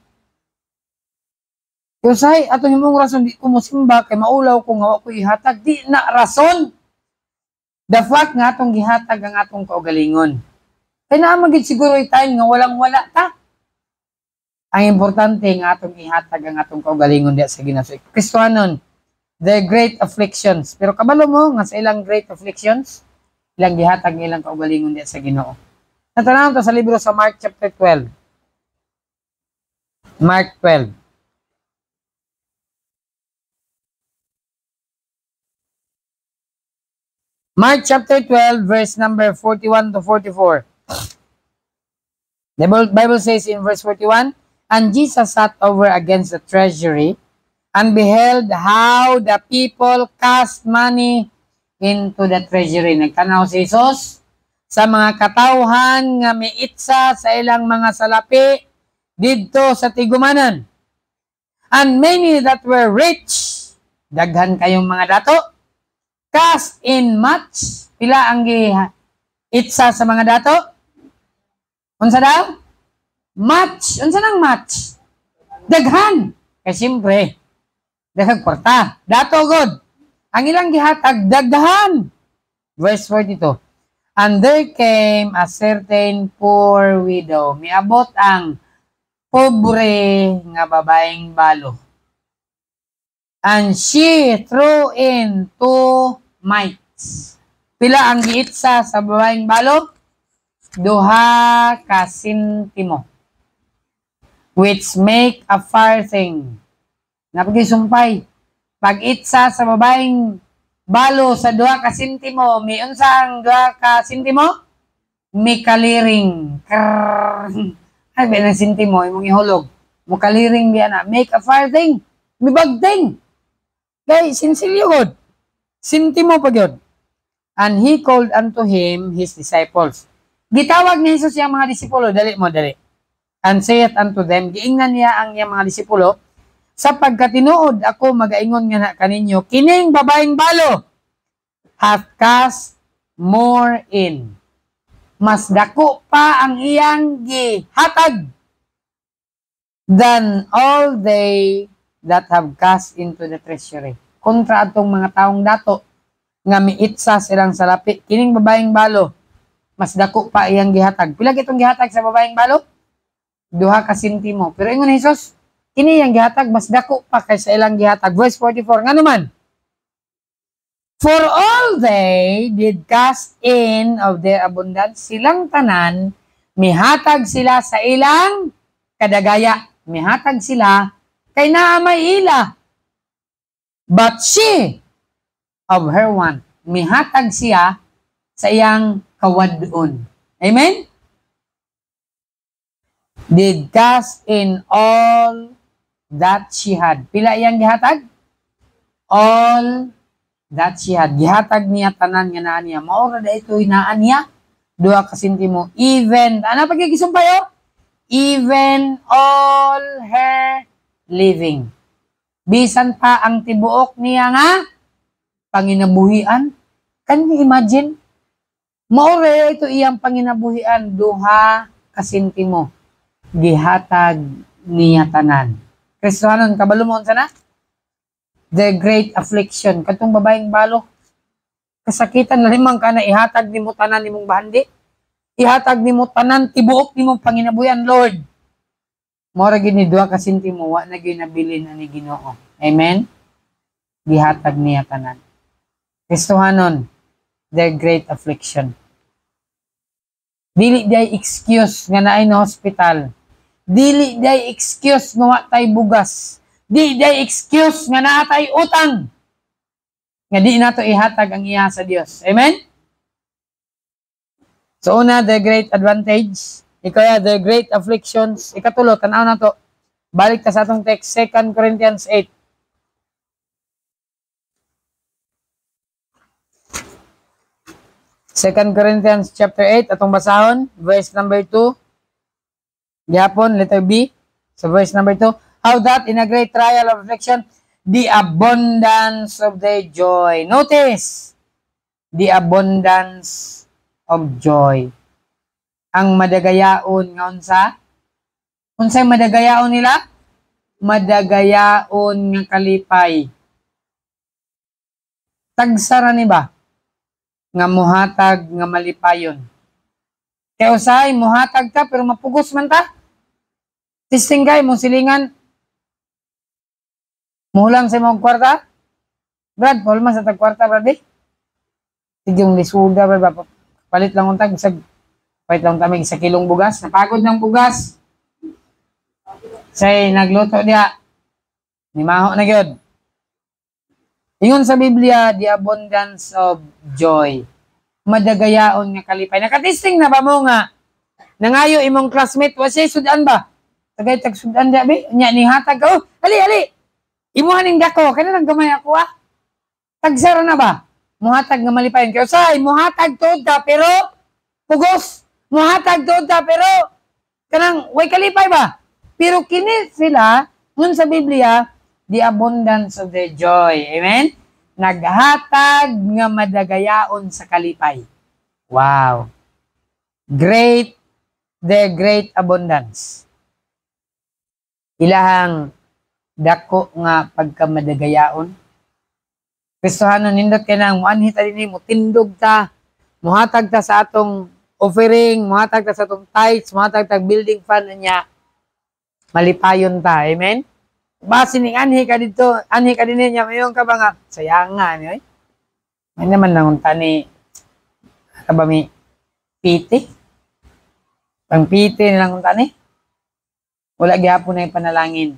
Yo say atong himong rason di ko mosimba kay maulaw ko nga wa ko ihatag, di na rason. The fact nga atong gihatag ang atong kaugalingon. Kay naa magid siguro time nga walang-wala ta. Ang importante nga atong ihatag ang atong kaugalingon diya sa Ginoo. Kristohanon, the great afflictions. Pero kabalo mo nga sa ilang great afflictions, ilang gihatag ng ilang kaugalingon diya sa Ginoo. Natanaw to sa libro sa Mark chapter 12. Mark 12. Mark chapter 12, verse number 41 to 44. The Bible says in verse 41, and Jesus sat over against the treasury and beheld how the people cast money into the treasury. Nagtanaw si Jesus sa mga katawhan nga miitsa sa ilang mga salapi didto sa tigumanan. And many that were rich, daghan kayong mga dato, cast in much. Pila ang itsa sa mga dato? Unsa daw? Much. Unsa nang much? Daghan. Kaya siyempre, daghang kwarta. Dato god. Ang ilang gihatag, daghan. Verse 42. And there came a certain poor widow. Miabot ang pobre nga babaeng balo. And she threw in 2 mites. Pila ang giitsa sa babaeng balo? 2 ka sentimo. Which make a farthing. Napagisumpay. Pag itsa sa babaeng balo sa 2 ka sentimo, may unsang 2 ka sentimo? May kaliring. Ay, ba ng sentimo, imong ihulog. Mo kaliring biya na. Make a farthing. May bagting. Kay, sinsilyo god. Sintimo pa god. And he called unto him his disciples. Gitawag ni Jesus yung mga disipulo. Dali mo, dali. And saith unto them, giingnan niya ang iyang mga disipulo, sapagkat tinuod ako magaingon nga na kaninyo, kining babaeng balo hath cast more in. Mas dako pa ang iyang gihatag than all they that have cast into the treasury. Kontra atong mga taong dato nga miitsa silang salapi. Kining babaeng balo, mas dako pa iyang gihatag. Pila kitong gihatag sa babaeng balo? 2 ka sentimo. Pero ingon ni Jesus, kini yang gihatag mas dako pa kaysa ilang gihatag. Verse 44, nga naman. For all they did cast in of their abundance, silang tanan, mihatag sila sa ilang kadagaya. Mihatag sila kay naa may ila. But she, of her want, mihatag siya sa iyang kawadon. Amen? Did cast in all that she had. Pila iyang gihatag? All that she had. Gihatag niya tanan nga naa niya. Maura da ito hinaan niya. 2 ka sentimo. Even, ano pagkikisumpay o? Even all her living. Bisan pa ang tibuok niya nga panginabuhian. Can you imagine? Maure ito iyang panginabuhian 2 ka sentimo. Gihatag niya tanan. Kristohanon, kabalo mo sana? the great affliction. Katong babaeng balo, kasakitan na limang ka na ihatag ni mo tanan ni mong bahandi. Ihatag ni mo tanan, tibuok ni mong panginabuyan, Lord. Mora gini duha ka sentimo, wa na ginabilin ani Ginoo. Amen? Gihatag niya tanan. Kristohanon, the great affliction. Dili day excuse nga naay na hospital. Dili day excuse nga wa tay bugas. Dili day excuse nga naa tay utang. Nga di nato ihatag ang iya sa Dios. Amen? So una, the great advantage. Ikaya, the great afflictions. Ikatulo, tanaw na to. Balik ta sa atong text, 2 Corinthians 8. Second Corinthians chapter 8, atong basahon, verse number 2. Gihapon, letter B. So verse number 2. How that in a great trial of affliction, the abundance of their joy. Notice, the abundance of joy. Ang madagayaon nga unsa? Unsay madagayaon nila? Madagayaon nga kalipay. Tagsara ni ba? Nga muhatag nga malipayon. Kaya usay, muhatag ka pero mapugos man ta. Testing kay mong silingan. Muhulang sa mong kwarta. Brad, pulma sa tagkwarta, brad eh. Sige yung lisuda, brad. Palit lang untag. Palit lang tamig sa kilong bugas. Napagod ng bugas. Say, nagluto dia. Nimaho na gyud. Ingon sa Biblia, the abundance of joy. Madagayaon nga kalipay. Nakatesting na ba mo nga? Nangayo imong classmate, wa siya sudan ba? Tagay tag sudan dia be, nya ni hatag ka. Oh, ali. Imuhan ning dako, kana nang gamay ako ah. Tagsara na ba? Muhatag nga malipayon. Kaya say, muhatag tuod ka pero pugos. Muhatag tuod ka pero kanang way kalipay ba? Pero kini sila, ngun sa Biblia, the abundance of their joy. Amen? Naghatag nga madagayaon sa kalipay. Wow. Great, the great abundance. Ilahang dako nga pagkamadagayaon. Kristohanon nindot kay nang muanhi ta dinhi mo tindog ta. Muhatag ta sa atong offering, muhatag ta sa atong tithes, muhatag ta building fund niya. Malipayon ta. Amen? Basi ning anhi ka din niya, mayon ka ba nga, sayangan, oy. May naman nangunta ni, kabami, piti. Pang piti nilang unta ni. Wala gihapon na yung panalangin.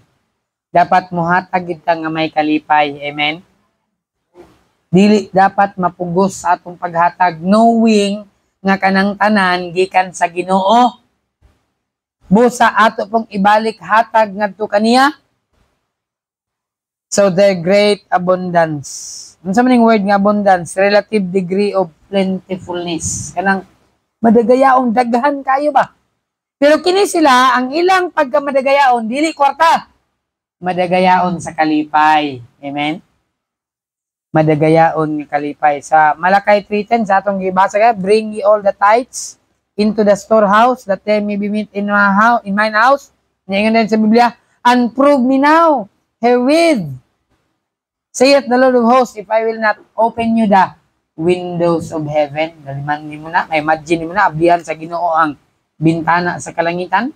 Dapat muhatag kita nga may kalipay. Amen? Dili dapat mapugos sa atong paghatag, knowing nga kanang tanan, gikan sa Ginoo. Busa ato pong ibalik hatag ngadto kaniya. So, the great abundance. Ano sa maning word nga abundance? Relative degree of plentifulness. Kanang madagayaong daghan kayo ba? Pero kini sila, ang ilang pagkamadagayaon, dili kwarta. Madagayaon sa kalipay. Amen? Madagayaon nga kalipay. Sa Malakay 3:10, sa atong gibasa kaya, bring ye all the tithes into the storehouse that they may be meet in mine house. Ngayon din sa Biblia, and prove me now herewith, saith the Lord of hosts, if I will not open you the windows of heaven. Daliman mo na, imagine mo na, abdihan sa Ginoo ang bintana sa kalangitan.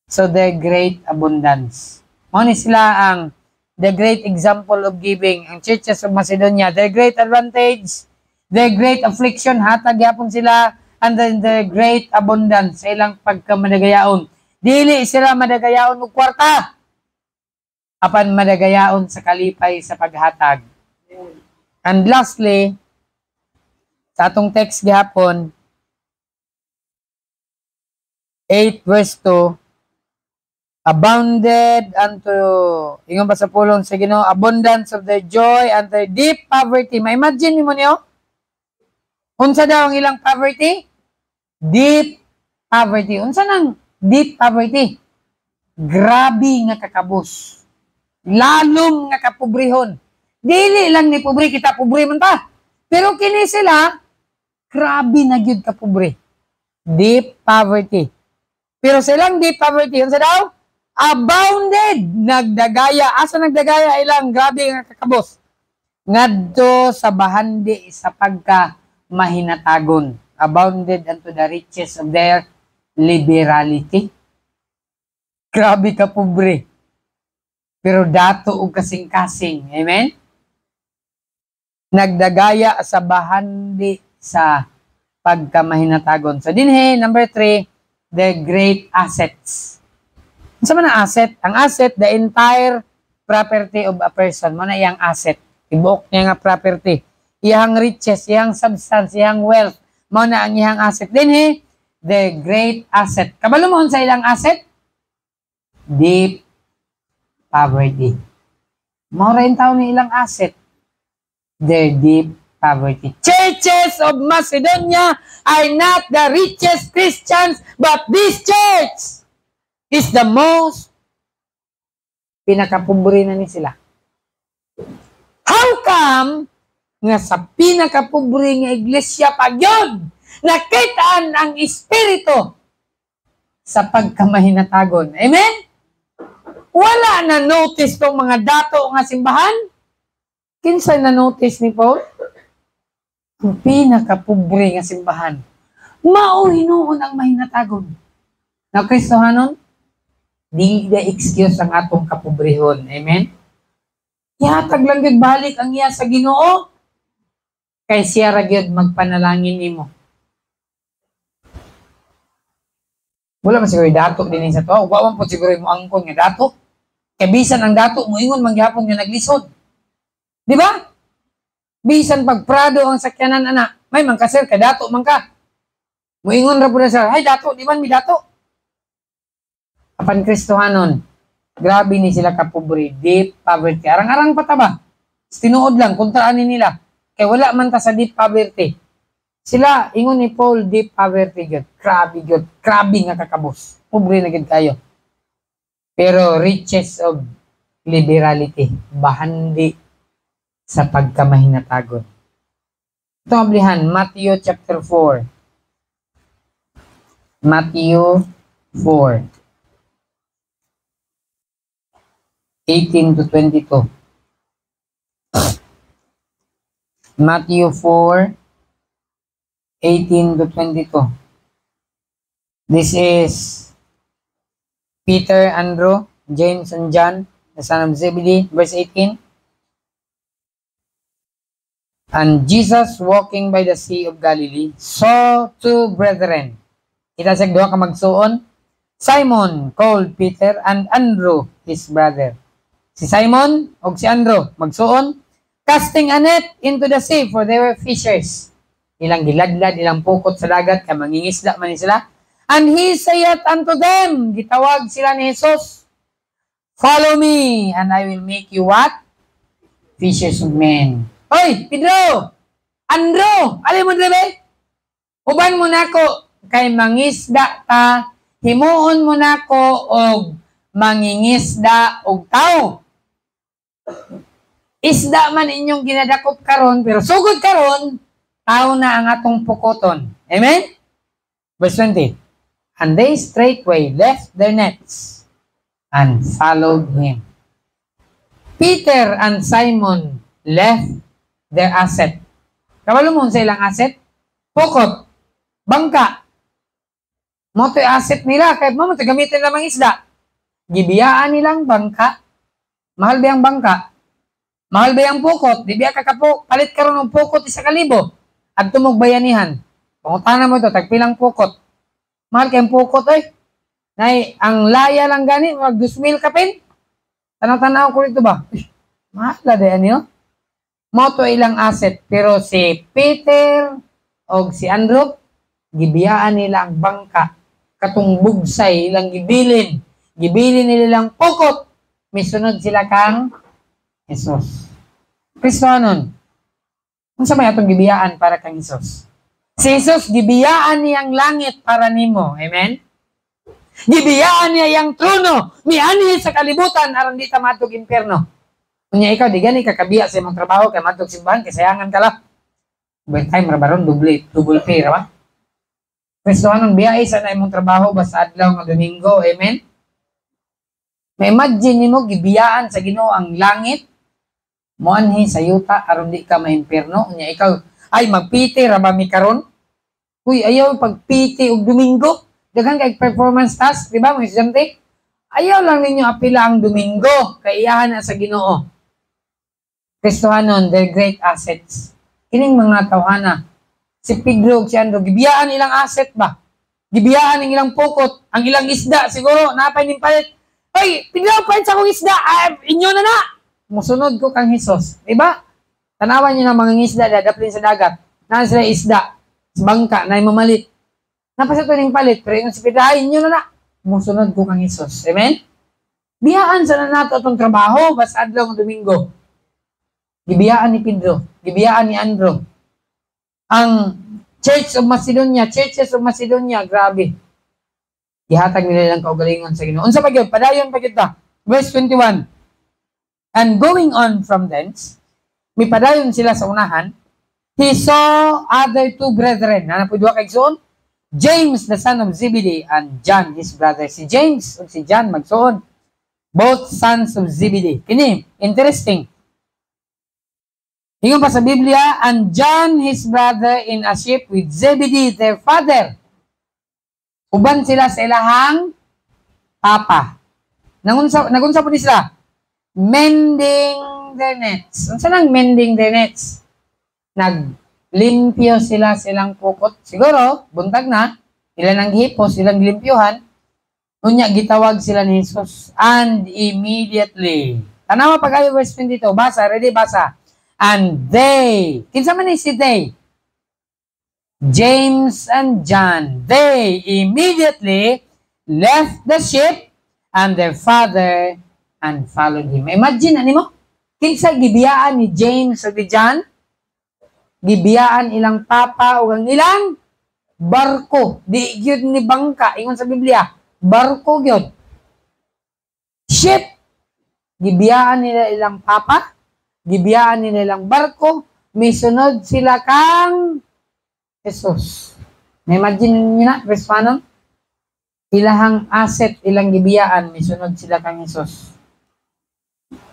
So, the great abundance. Muna sila ang the great example of giving. Ang churches of Macedonia, the great advantage, the great affliction, hatag yapon sila, and then the great abundance sa ilang pagkamadagayaon. Dili sila madagayaon og kwarta. Apan madagayaon sa kalipay sa paghatag. And lastly, sa atong text gihapon, 8 verse 2, abounded unto, ingon ba sa pulong sa Ginoo, abundance of their joy and their deep poverty. Ma-imagine mo niyo? Unsa daw ang ilang poverty? Deep poverty. Unsa nang deep poverty? Grabe nga kakabos. Lalom nga kapobrehon. Dili lang ni pobre, kita pobre man ta. Pero kini sila, grabe na gyud kapobre. Deep poverty. Pero silang deep poverty, yun sa daw? abounded, nagdagaya. Asa nagdagaya ilang? Grabe nga kakabos. Ngadto sa bahandi sa pagka mahinatagon. Abounded unto the riches of their liberality. Grabe ka pobre. Pero dato og kasing-kasing. Amen? Nagdagaya sa bahandi sa pagkamahinatagon. So dinhe, number 3, the great assets. Ano man ang asset? Ang asset, the entire property of a person. Mo na iyang asset. Ibuok niya nga property. Iyang riches, iyang substance, iyang wealth. Mo na ang iyang asset. Dinhe, the great asset. Kabalo mo sa ilang asset? Deep poverty. Mo rin tao ni ilang asset. Their deep poverty. Churches of Macedonia are not the richest Christians, but this church is the most pinakapobre na ni sila. How come nga sa pinakapobre nga iglesia pa yun nakitaan ang espiritu sa pagkamahinatagon? Amen? Wala na notice tong mga dato nga simbahan? Kinsa na notice ni Paul? Ang pinakapobre nga simbahan. Mao hinuon ang mahinatagon. Na Kristohanon, di na excuse ang atong kapobrehon. Amen? Ihatag lang yun balik ang iya sa Ginoo. Kay siya ra gyud magpanalangin nimo. Wala man siguro dato din sa to. Wa man po siguro mo angkon nga dato. Kay bisan ang dato mo ingon mangyapon nga naglisod. Di ba? Bisan pag prado ang sakyanan anak, may mangkasir ka dato man ka. Muingon ra pud sa, "Hay dato, di man mi dato." Apan Kristohanon, grabe ni sila kapobre, deep poverty. Arang-arang pa ta ba? Tinuod lang kontraan nila. Kay wala man ta sa deep poverty. Sila ingon ni Paul, deep poverty gyud. Grabe gyud, grabe nga kakabos. Pobre na gyud kayo. Pero riches of liberality, bahandi sa pagkamahinatagon. Ito ang ablihan, Matthew chapter 4. Matthew 4. 18 to 22. Matthew 4, 18 to 22. This is Peter, Andrew, James, and John, the son of Zebedee, verse 18. And Jesus, walking by the Sea of Galilee, saw two brethren. Kita sa duha ka magsuon. Simon, called Peter, and Andrew, his brother. Si Simon o si Andrew, magsuon, casting a net into the sea, for they were fishers. Ilang giladlad, ilang pukot sa dagat, kaya mangingisda man sila. And he saith unto them, gitawag sila ni Jesus, "Follow me, and I will make you what? Fishers of men." Hoy, Pedro! Andrew! Alin mo dre? Uban mo nako kay mangisda ta, himuon mo nako og mangingisda og tao. Isda man inyong ginadakop karon, pero sugod karon, tao na ang atong pukoton. Amen? Verse 20. And they straightway left their nets and followed him. Peter and Simon left their asset. Kabalo mo sa ilang asset? Pukot, bangka. Moto'y asset nila, kahit mo gamitin lamang isda. Gibiyaan nilang bangka. Mahal ba yung bangka? Mahal ba yung pukot? Di biya kakapo, palit ka rin ng pukot 1,000. At tumugbayanihan. Pangutanan mo ito, tagpilang pukot. Mahal kayong pukot eh. Nay, ang laya lang gani, mag 2,000 kapin. Tanaw-tanaw ko rito ba? Mahal na din niyo. Moto ilang asset, pero si Peter o si Andrew, gibiyaan nila ang bangka, katong bugsay, ilang gibilin nilang pukot, misunod sila kang Jesus. Kristohanon, kung sa may atong gibiyaan para kang Jesus? Si Jesus, gibiyaan niyang langit para nimo. Amen? Gibiyaan niya yung trono, mianhi sa kalibutan, aron di ta matog impyerno. Kunya ikaw, di gani kakabiya sa imong trabaho, kay matog simbahan, kasayangan ka lang. Overtime, rabaron, double pay, rawa? Kristohanon, biyay sa na imong trabaho, basta adlaw ng Domingo, amen? May imagine nimo gibiyaan sa Ginoo ang langit, moanhi sa yuta aron di ka maimpierno. Unya ikaw ay magpiti ra ba mi karon? Uy, ayaw pagpiti og Domingo. Daghan kay performance task, di ba mga estudyante? Ayaw lang ninyo apila ang Domingo kay iyahan na sa Ginoo. Kristohanon, their great assets. Kining mga tawhana, si Pedro ug si Andrew, gibiyaan ilang asset ba? Gibiyaan ang ilang pukot, ang ilang isda siguro napay ning palit. Hoy, Pedro, palit sa akong isda. Inyo na na. Musunod ko kang Hesus, di ba? Tanawan niyo na mga isda dadaplin sa dagat. Na sila isda, sa bangka na mamalit. Napasa to ning palit, pero yung si Pedro, inyo na na. Musunod ko kang Hesus. Amen? Biyaan sa na nato itong trabaho, basta adlaw ng Domingo. Gibiyaan ni Pedro, gibiyaan ni Andrew. Ang Churches of Macedonia, grabe. Ihatag nila lang kaugalingon sa Ginoo. Unsa pa gyud? Padayon pa kita. Verse 21. And going on from thence, may padayon sila sa unahan, he saw other two brethren. Ano po duha kay igsoon? James, the son of Zebedee, and John, his brother. Si James ug si John magsuon. Both sons of Zebedee. Kini, interesting. Hingon pa sa Biblia, and John, his brother, in a ship with Zebedee, their father. Uban sila sa ilahang papa. Nagunsa po ni sila? Mending their nets. Unsa nang mending their nets? Naglimpyo sila silang pukot. Siguro, buntag na, ilan ang hipos, ilang limpyuhan, unya gitawag sila ni Jesus. And immediately, tanawa pag-ayo verse 22, basa, ready, basa. And they, kinsa man ni si they? James and John, they immediately left the ship and their father and followed him. Imagine, ano mo? Kinsa gibiyaan ni James o ni John? Gibiyaan ilang papa o ang ilang barko. Di gyud ni bangka. Ingon sa Biblia, barko gyud. Ship. Gibiyaan nila ilang papa. Gibiyaan nila ilang barko. Misunod sila kang Jesus. Imagine nyo na, verse 1. Ilahang asset, ilang gibiyaan, misunod sila kang Jesus.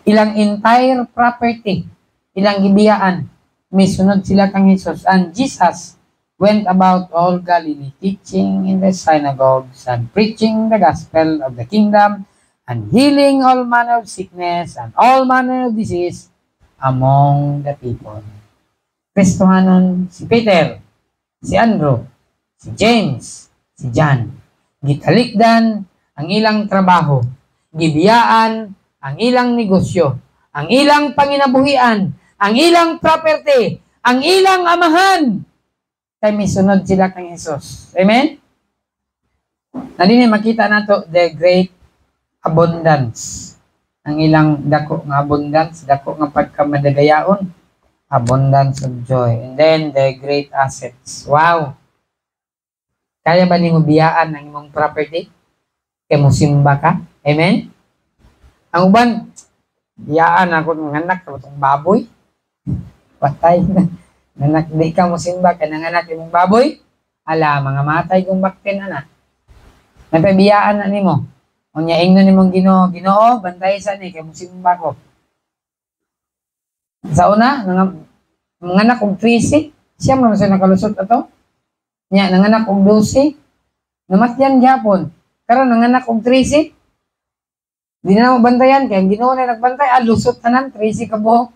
Ilang entire property, ilang gibiyaan, misunod sila kang Jesus. And Jesus went about all Galilee, teaching in the synagogues and preaching the gospel of the kingdom and healing all manner of sickness and all manner of disease among the people. Kristohanon si Peter, si Andrew, si James, si John. Gitalikdan ang ilang trabaho, gibiyaan ang ilang negosyo, ang ilang panginabuhian, ang ilang property, ang ilang amahan. Kay misunod sila kang Jesus. Amen? Nadini makita nato the great abundance. Ang ilang dako nga abundance, dako nga pagkamadagayaon, abundance of joy. And then the great assets. Wow! Kaya ba nimo biyaan ang imong property? Kaya mo simba ka? Amen? Ang uban, biyaan ako ng anak, itong baboy. Patay na. Nanak, di ka mo simba ka ng anak imong baboy. Ala, mga matay kong baktin, anak. Napabiyaan na nimo. Unya ingno nimong Ginoo, bantay sa ni kay mo simba ko. Sa una, mga anak og 13, siya man sa nakalusot ato. Nya nanganak og 12, namatyan gyapon. Karon nanganak og 13, di na mabantayan kay ang Ginoo na nagbantay, lusot tanan 13 ka buhok.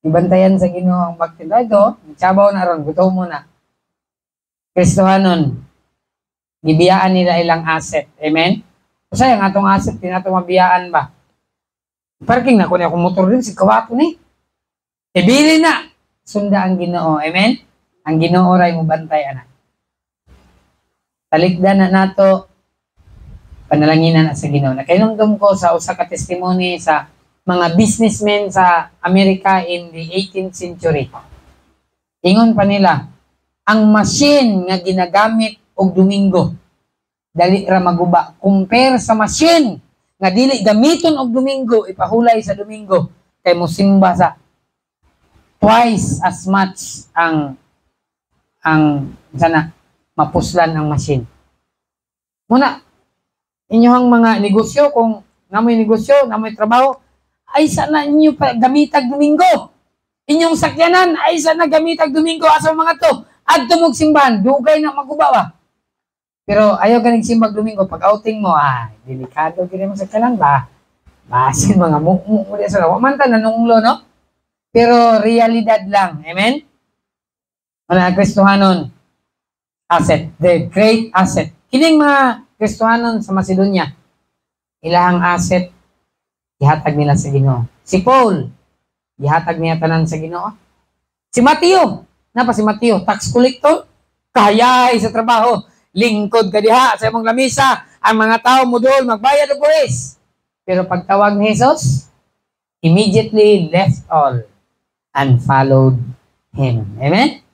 Ibantayan sa Ginoo ang baktin. Ito, sabaw na ron, gutom mo na. Kristohanon, gibiyaan nila ilang asset. Amen? Kasi ang atong asset, tinatong mabiyaan ba? Parking na ko niya akong motor din, si kawato ni. Ibili na. Sunda ang Ginoo. Amen? Ang Ginoo ray mo bantay, anak. Talikdan na nato, panalanginan na sa Ginoo. Nakainumdum ko sa usa ka testimony sa mga businessmen sa Amerika in the 18th century. Ingon pa nila, ang machine nga ginagamit og Domingo, dali ra maguba. Compare sa machine nga dili gamiton og Domingo, ipahulay sa Domingo, kay mosimba sa twice as much ang sana mapuslan ang machine. Muna, inyong mga negosyo, kung namoy negosyo, namoy trabaho, ay sana inyo pa gamitag Domingo. Inyong sakyanan, ay sana gamitag Domingo. Asa mga to? At tumog simbahan, dugay na magubawa. Pero ayaw ganing simbag Domingo, pag outing mo, delikado gini mo sakyanan ba? Basin mga mukmuk mo sa lawa. Man ta nanunglo, no? Pero realidad lang. Amen? Mga Kristohanon, asset, the great asset. Kining mga Kristohanon sa Macedonia, ilahang asset, ihatag nila sa Ginoo. Si Paul, ihatag niya tanan sa Ginoo. Si Mateo, napa si Mateo, tax collector, kayay sa trabaho, lingkod ka diha sa imong lamisa, ang mga tao mudol, magbayad og buwis. Pero pagtawag ni Jesus, immediately left all and followed him. Amen?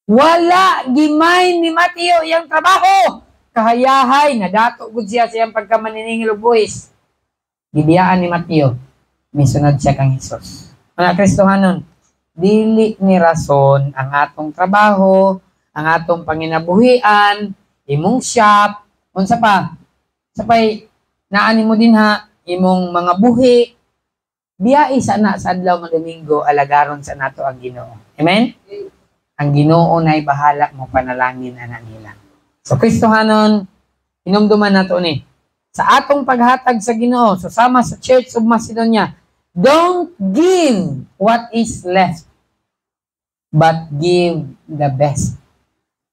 Wala gimay ni Mateo iyang trabaho. Kahayahay, nadato gud siya sa iyang pagkamaniningil og buwis. Gibiyaan ni Mateo, misunod siya kang Jesus. Mga Kristohanon, dili ni rason ang atong trabaho, ang atong panginabuhian, imong shop, unsa pa? Sapay naani mo din imong mga buhi, biyai sana sa adlaw ng Domingo, alagaron sa nato ang Ginoo. Amen? Ang Ginoo na bahala mo panalangin ana nila. So Kristohanon, hinumduman nato ni sa atong paghatag sa Ginoo, susama sa Church of Macedonia, don't give what is left, but give the best.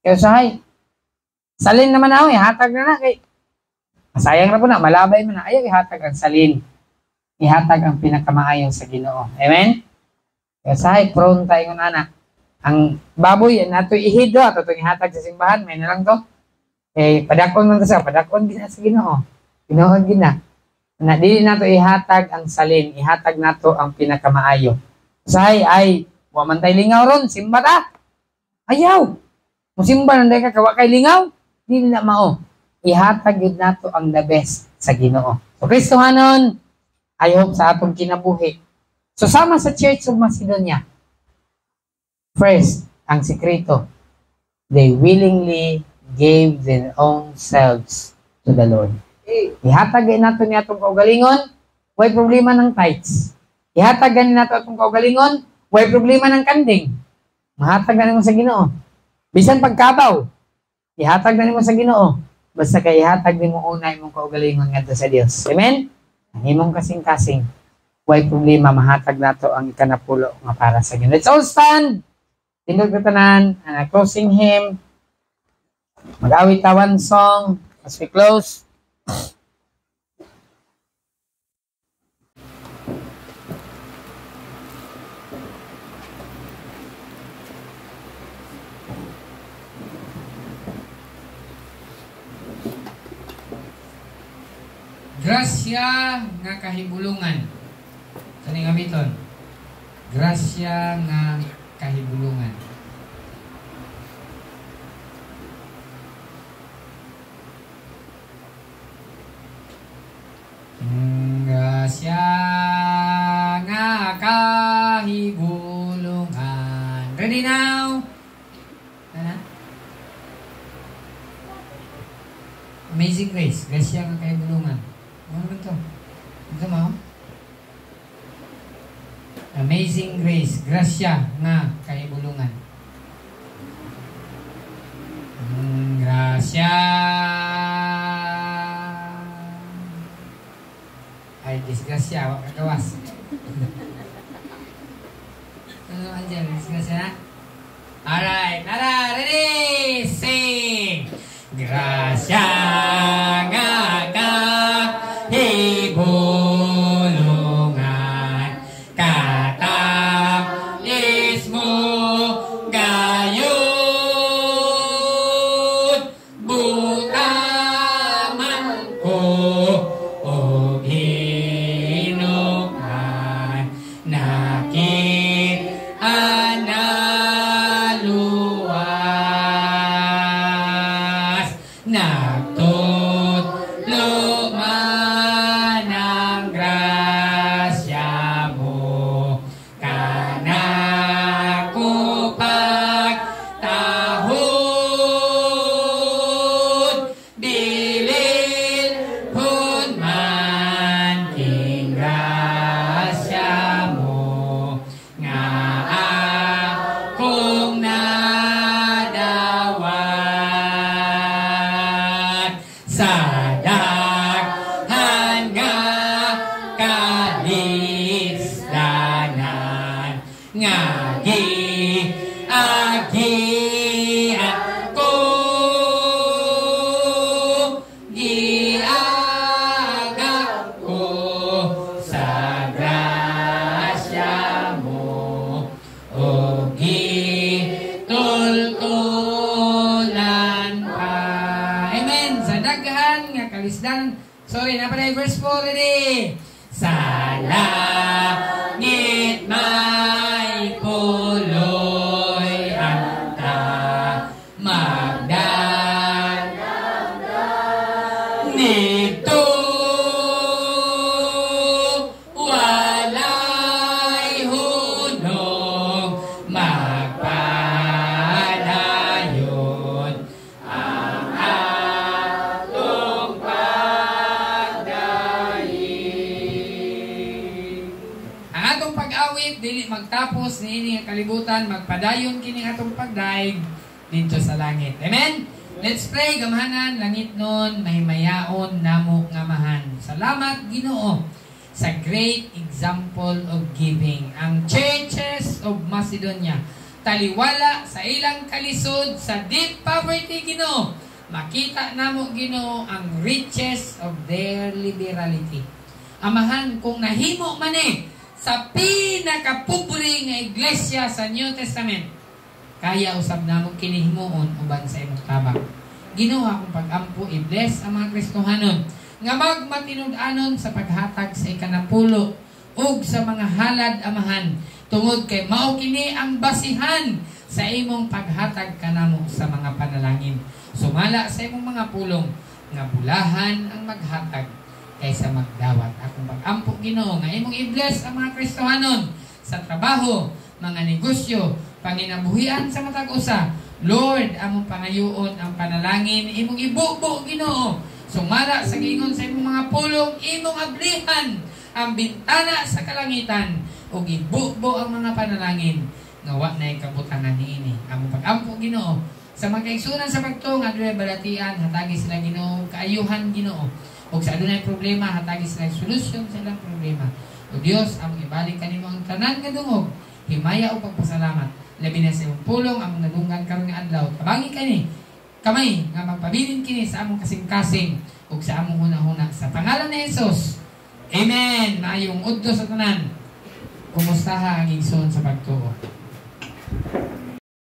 Kaya sahay, salin naman ako, ihatag na kay masayang na po na, malabay mo na, ayaw ihatag ang salin. Ihatag ang pinakamaayon sa Ginoo. Amen? Kaya sahay, prone tayo ng anak. Ang baboy, nato ihid do, ato itong ihatag sa simbahan, may na lang to. Padakon man sa padakon gina sa Ginoo. Ginoo gina. Na dili nato ihatag ang salin, ihatag nato ang pinakamaayo. Sahay ay wa man tay lingaw ron, simba ta. Ayaw. Musimba nanday ka kawa kay lingaw, dili na mao. Ihatag yun nato ang the best sa Ginoo. So Kristohanon, I hope sa atong kinabuhi. So sama sa Church of Macedonia, first, ang sikreto, they willingly gave their own selves to the Lord. Ihatag nato ni atong kaugalingon, way problema ng tithes. Ihatag nato atong kaugalingon, way problema ng kanding. Mahatag mo sa Ginoo. Bisan pagkabaw, ihatag mo sa Ginoo. Basta kay ihatag mo una imong kaugalingon ngadto sa Dios. Amen? Ang imong kasing-kasing, way problema, mahatag nato ang ikanapulo nga para sa Ginoo. Let's all stand. Tindog na tanan, ang closing hymn. Mag-awit tawan song as we close. Grasya nga kahibulungan. Kaning abiton. Grasya nga kahibulungan. Grasya nga kahibulungan. Ready now? Ano? Amazing Grace. Grasya nga kahibulungan. Ano ba ito? Ito mo? Amazing Grace. Grasya nga kahibulungan. Grasya. Ay, disgrasya. Wag kagawas. Ano, Angel? Disgrasya na? Alright. Nara, ready? Sing! Grasya nga kahibulungan, katalis mo gayon, butaman ko o hinukan, nakita na luwas, nagtutlo man ang grasya mo, kanako pagtahod, dilin hun man sa daghan nga kalislanan nga giagian ko giagak ko sa grasya mo o gitultulan pa. Amen. Sa daghan nga kalisdanan. Sorry, napanay verse 4 ready. Sa langit may puloy anta magdan nito walay hunong magpadayon ang atong pagdaig. Ang atong pag-awit dili magtapos niini nga kalibutan, magpadayon kini atong pagdaig dito sa langit. Amen. Let's pray. Gamahanan langit nun mahimayaon namo nga mahan. Salamat Ginoo sa great example of giving. Ang churches of Macedonia taliwala sa ilang kalisod sa deep poverty Ginoo. Makita namo Ginoo ang riches of their liberality. Amahan, kung nahimo man sa pinakapobre nga iglesia sa New Testament, kaya usab namo kinihimuon uban sa imong tabang. Ginoo akong pag-ampo i-bless ang mga Kristohanon nga magmatinud-anon sa paghatag sa ikanapulo ug sa mga halad amahan tungod kay mao kini ang basihan sa imong paghatag kanamo sa mga panalangin. Sumala sa imong mga pulong nga bulahan ang maghatag kaysa magdawat. Akong pag-ampo Ginoo nga imong i-bless ang mga Kristohanon sa trabaho, mga negosyo, panginabuhian sa matag usa. Lord, among pangayoon ang panalangin imong ibubo Ginoo. Sumala sa giingon sa imong mga pulong imong ablihan ang bintana sa kalangitan ug ibubo ang mga panalangin nga wa nay kabutangan niini. Among pag-ampo Ginoo sa mga kaigsunan sa pagtuo nga adunay balatian, hatagi sila Ginoo kaayuhan Ginoo. Ug sa adunay problema, hatagi sila solusyon sa ilang problema. O Dios, among ibalik kanimo ang tanan nga dungog, himaya o pagpasalamat. Labi na sa imong pulong among nadunggan karon nga adlaw. Tabangi kani kamay nga magpabilin kini sa among kasing-kasing ug sa among hunahuna sa pangalan ni Jesus. Amen. Maayong udto sa tanan. Kumusta ang igsoon sa pagtuo?